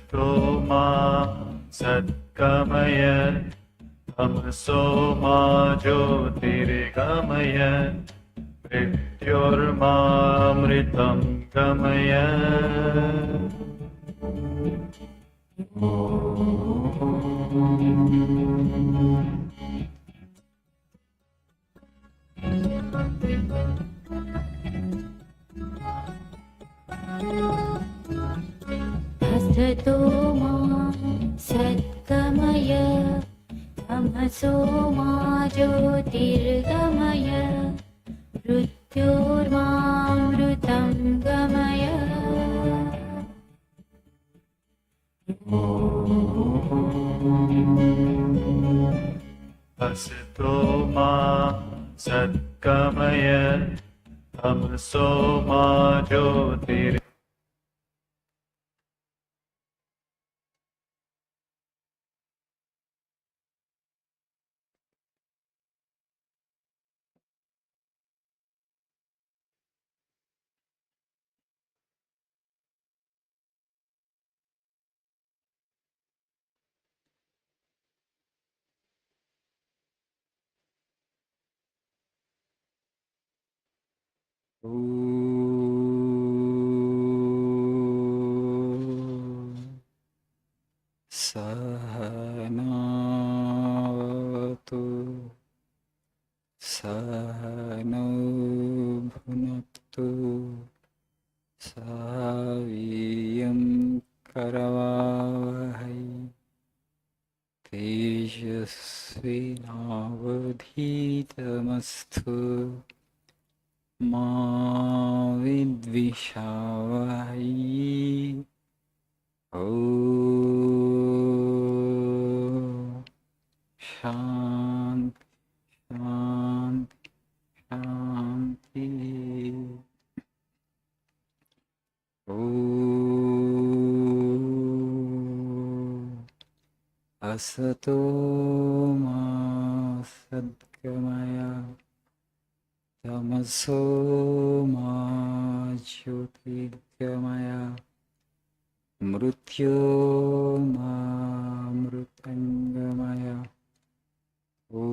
Asato ma satkamaya tamaso ma jyotirgamaya mrityormamritam gamaya. Asato ma satkamaya tamaso ma jyotirgamaya mrityormamritam gamaya. Asato ma satkamaya tamaso ma jyotirgamaya. Sahanavatu Sahano Bhunaktu Saviyam Karavahai Tejasvinavadhitamastu Ma Vidvishavahai. Om Shanti Shanti Shanti. Om Asato ma sadgamaya tamaso ma jyotirgamaya mrityormamritangamaya. Om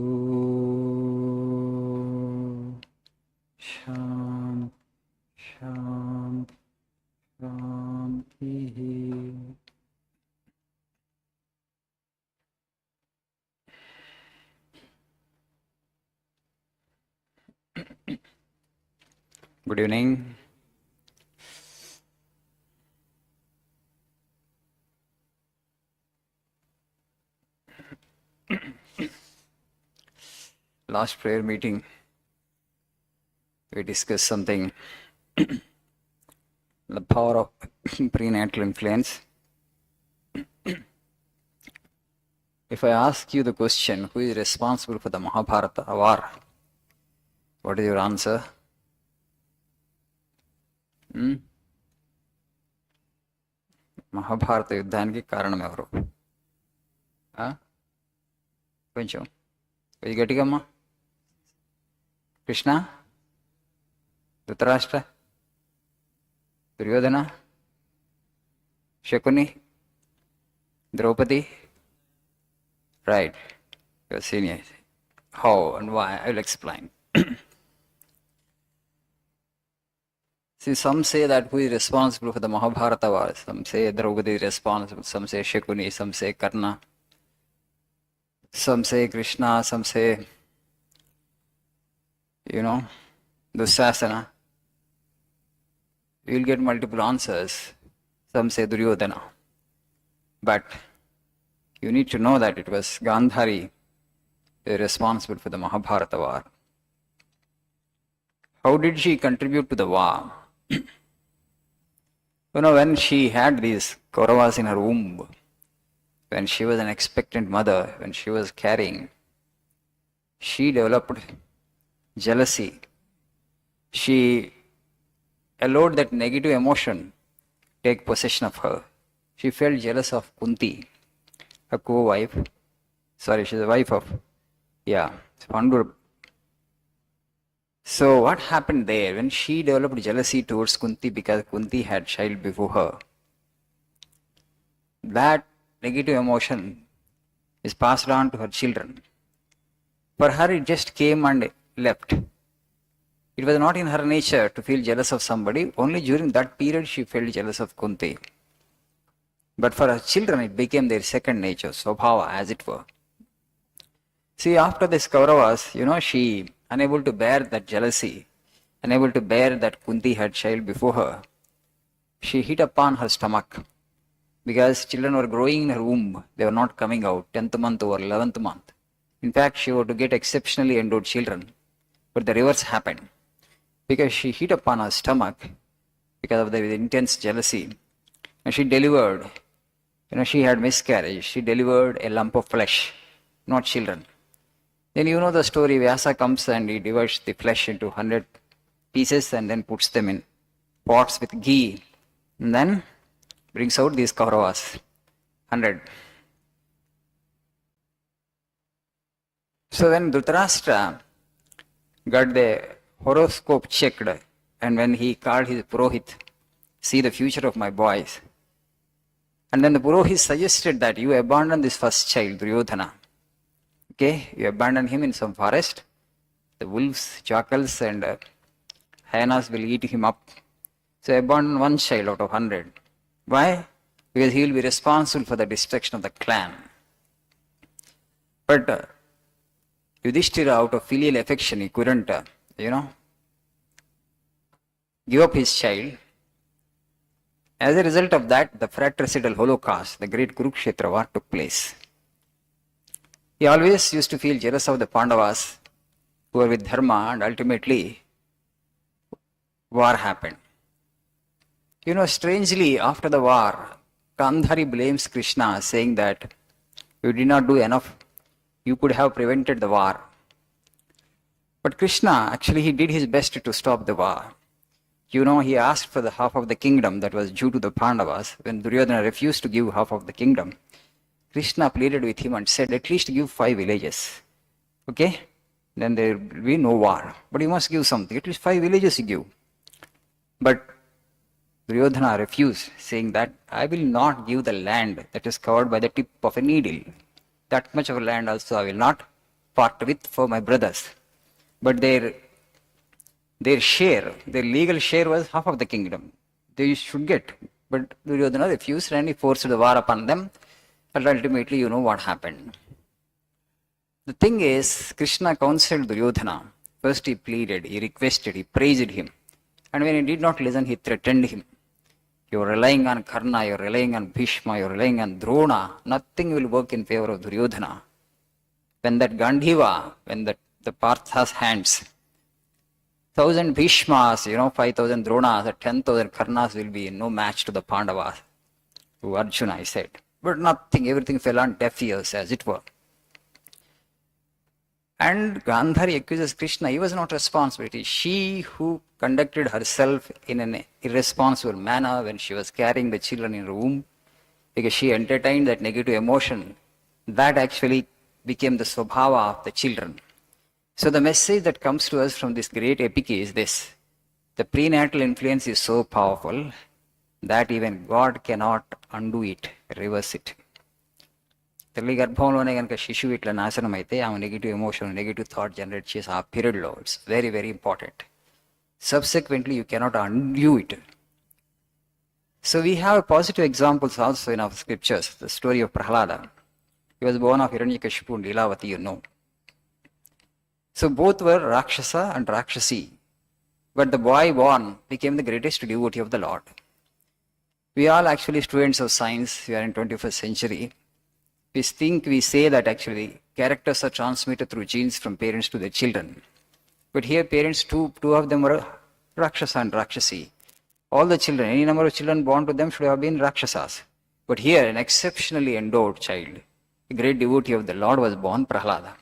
Shanti Shanti Shanti. Good evening. Last prayer meeting, we discussed something, the power of prenatal influence. If I ask you the question, who is responsible for the Mahabharata war? What is your answer? Mahabharata యుద్ధానికి కారణం ఎవరు? కొంచెం ఇది గట్టిగమ్మా. Krishna, Dhritarashtra, Duryodhana, Shakuni, Draupadi. Right, your senior. How and why? I will explain. See, some say that who is responsible for the Mahabharata war. Some say Draupadi is responsible, some say Shakuni, some say Karna, some say Krishna, some say, Dusasana. You will get multiple answers. Some say Duryodhana. But you need to know that it was Gandhari responsible for the Mahabharata war. How did she contribute to the war? When she had these Kauravas in her womb, when she was an expectant mother, when she was carrying, she developed jealousy. She allowed that negative emotion take possession of her. She felt jealous of Kunti, her co-wife. Sorry, she's the wife of, Pandur. So what happened there? When she developed jealousy towards Kunti because Kunti had child before her, that negative emotion is passed on to her children. For her, it just came and left. It was not in her nature to feel jealous of somebody. Only during that period she felt jealous of Kunti. But for her children, it became their second nature, Swabhava, as it were. See, after this Kauravas, she, unable to bear that jealousy, unable to bear that Kunti had child before her, she hit upon her stomach. Because children were growing in her womb, they were not coming out, 10th month or 11th month. In fact, she was to get exceptionally endowed children. But the reverse happened. Because she hit upon her stomach, because of the intense jealousy, and she delivered, she had miscarriage, she delivered a lump of flesh, not children. Then you know the story, Vyasa comes and he divides the flesh into 100 pieces and then puts them in pots with ghee, and then brings out these Kauravas, 100. So when Dhritarashtra got the horoscope checked, and when he called his Purohit, see the future of my boys, and then the Purohit suggested that you abandon this first child, Duryodhana. Okay, you abandon him in some forest, the wolves, jackals and hyenas will eat him up. So abandon one child out of 100. Why? Because he will be responsible for the destruction of the clan. But Yudhishthira, out of filial affection, he couldn't, give up his child. As a result of that, the fratricidal holocaust, the great Kurukshetra war took place. He always used to feel jealous of the Pandavas who were with Dharma, and ultimately war happened. Strangely, after the war, Gandhari blames Krishna, saying that you did not do enough. You could have prevented the war. But Krishna, actually, he did his best to stop the war. He asked for the half of the kingdom that was due to the Pandavas. When Duryodhana refused to give half of the kingdom, Krishna pleaded with him and said, at least give 5 villages. Okay? Then there will be no war. But you must give something. At least 5 villages you give. But Duryodhana refused, saying that I will not give the land that is covered by the tip of a needle. That much of land also I will not part with for my brothers. But their share, their legal share was half of the kingdom. They should get. But Duryodhana refused and he forced the war upon them. And ultimately, you know what happened. The thing is, Krishna counseled Duryodhana. First he pleaded, he requested, he praised him. And when he did not listen, he threatened him. You're relying on Karna, you're relying on Bhishma, you're relying on Drona. Nothing will work in favor of Duryodhana. When that Gandhiva, when the Partha's hands, 1,000 Bhishmas, 5,000 Dronas, 10,000 Karnas will be no match to the Pandavas. To Arjuna, I said. But nothing, everything fell on deaf ears, as it were. And Gandhari accuses Krishna, he was not responsible. It is she who conducted herself in an irresponsible manner when she was carrying the children in her womb, because she entertained that negative emotion. That actually became the swabhava of the children. So the message that comes to us from this great epic is this: the prenatal influence is so powerful that even God cannot undo it, reverse it. తల్లి గర్భంలోనే కనుక శిశువు ఇట్లా నాశనం అయితే ఆమె negative emotion negative thought generate చేసి ఆ పీరియడ్లో it's very very important. Subsequently, you cannot undo it. So we have positive examples also in our scriptures. The story of Prahlada. He was born of Hiranyakashipu and Lilavati, you know. So both were Rakshasa and Rakshasi. But the boy born became the greatest devotee of the Lord. We are actually students of science. We are in 21st century. We say that actually characters are transmitted through genes from parents to their children. But here parents, two of them were Rakshasa and Rakshasi. All the children, any number of children born to them should have been Rakshasas. But here an exceptionally endowed child, a great devotee of the Lord was born, Prahlada.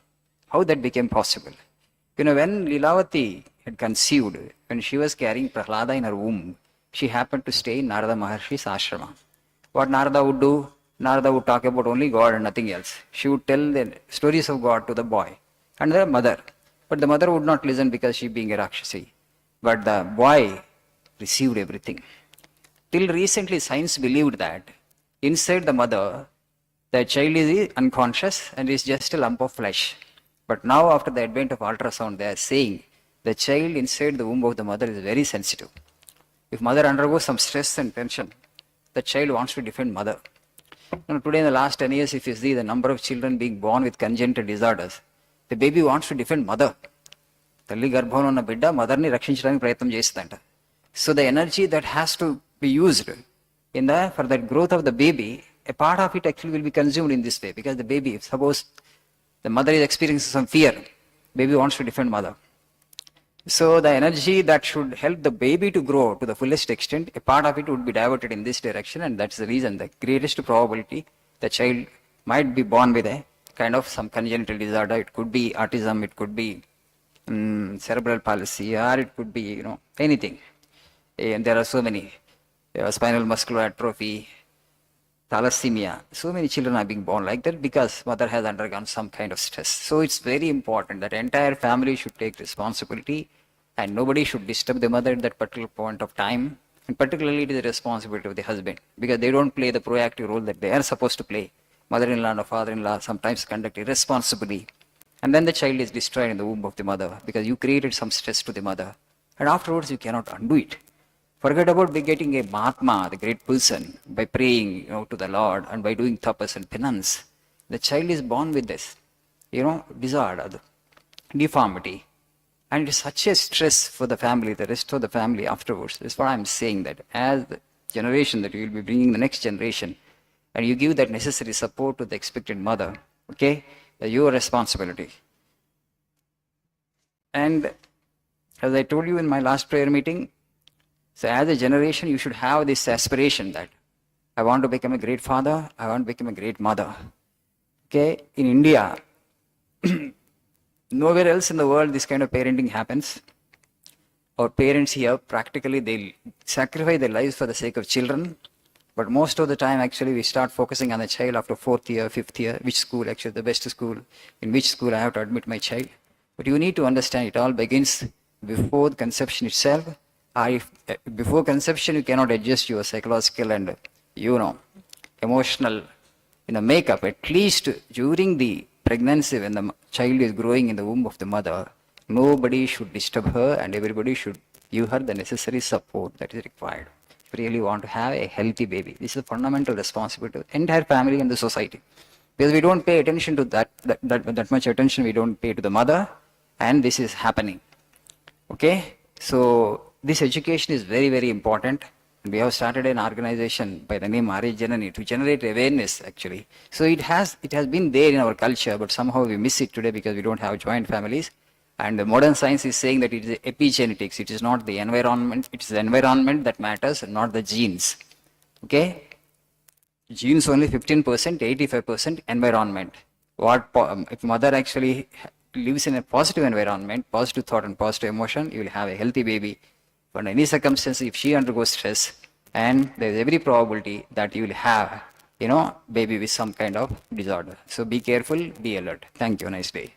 How that became possible? When Lilavati had conceived, when she was carrying Prahlada in her womb, she happened to stay in Narada Maharshi's ashrama. What Narada would do? Narada would talk about only God and nothing else. She would tell the stories of God to the boy and the mother. But the mother would not listen because she being a Rakshasi. But the boy received everything. Till recently, science believed that inside the mother, the child is unconscious and is just a lump of flesh. But now, after the advent of ultrasound, they are saying the child inside the womb of the mother is very sensitive. If mother undergoes some stress and tension, the child wants to defend mother. Today, in the last 10 years, if you see the number of children being born with congenital disorders, the baby wants to defend mother. తల్లి గర్భంలో ఉన్న బిడ్డ మదర్ని రక్షించడానికి ప్రయత్నం చేస్తుందంట. So the energy that has to be used for the growth of the baby, a part of it actually will be consumed in this way, because the baby, suppose the mother is experiencing some fear, baby wants to defend mother. So the energy that should help the baby to grow to the fullest extent, a part of it would be diverted in this direction, and that's the reason the greatest probability the child might be born with a kind of some congenital disorder. It could be autism, it could be cerebral palsy, or it could be anything. And there are so many spinal muscular atrophy, thalassemia. So many children are being born like that because mother has undergone some kind of stress. So it's very important that entire family should take responsibility, and nobody should disturb the mother at that particular point of time. And particularly it is the responsibility of the husband, because they don't play the proactive role that they are supposed to play. Mother-in-law or father-in-law sometimes conduct irresponsibly, and then the child is destroyed in the womb of the mother because you created some stress to the mother, and afterwards you cannot undo it. Forget about getting a Mahatma, the great person, by praying to the Lord and by doing tapas and penance. The child is born with this, disorder, deformity, and it's such a stress for the family, the rest of the family afterwards. That's what I'm saying, that as the generation that you will be bringing the next generation, and you give that necessary support to the expected mother, okay, that's your responsibility. And as I told you in my last prayer meeting, so as a generation, you should have this aspiration that I want to become a great father, I want to become a great mother. Okay, in India, nowhere else in the world this kind of parenting happens. Our parents here, practically they sacrifice their lives for the sake of children. But most of the time, actually, we start focusing on the child after 4th year, 5th year, which school actually the best school, in which school I have to admit my child. But you need to understand it all begins before the conception itself. If before conception you cannot adjust your psychological and emotional makeup, at least during the pregnancy when the child is growing in the womb of the mother, nobody should disturb her and everybody should give her the necessary support that is required. If you really want to have a healthy baby, this is a fundamental responsibility of the entire family and the society, because we don't pay attention to that much attention we don't pay to the mother, and this is happening. Okay, so this education is very, very important. We have started an organization by the name Arya Janani to generate awareness actually. So it has been there in our culture, but somehow we miss it today because we don't have joint families. And the modern science is saying that it is epigenetics. It is not the environment. It is the environment that matters and not the genes. Okay? Genes only 15%, 85% environment. If mother actually lives in a positive environment, positive thought and positive emotion, you will have a healthy baby. But in any circumstance, if she undergoes stress, and there is every probability that you will have, baby with some kind of disorder. So be careful, be alert. Thank you. Nice day.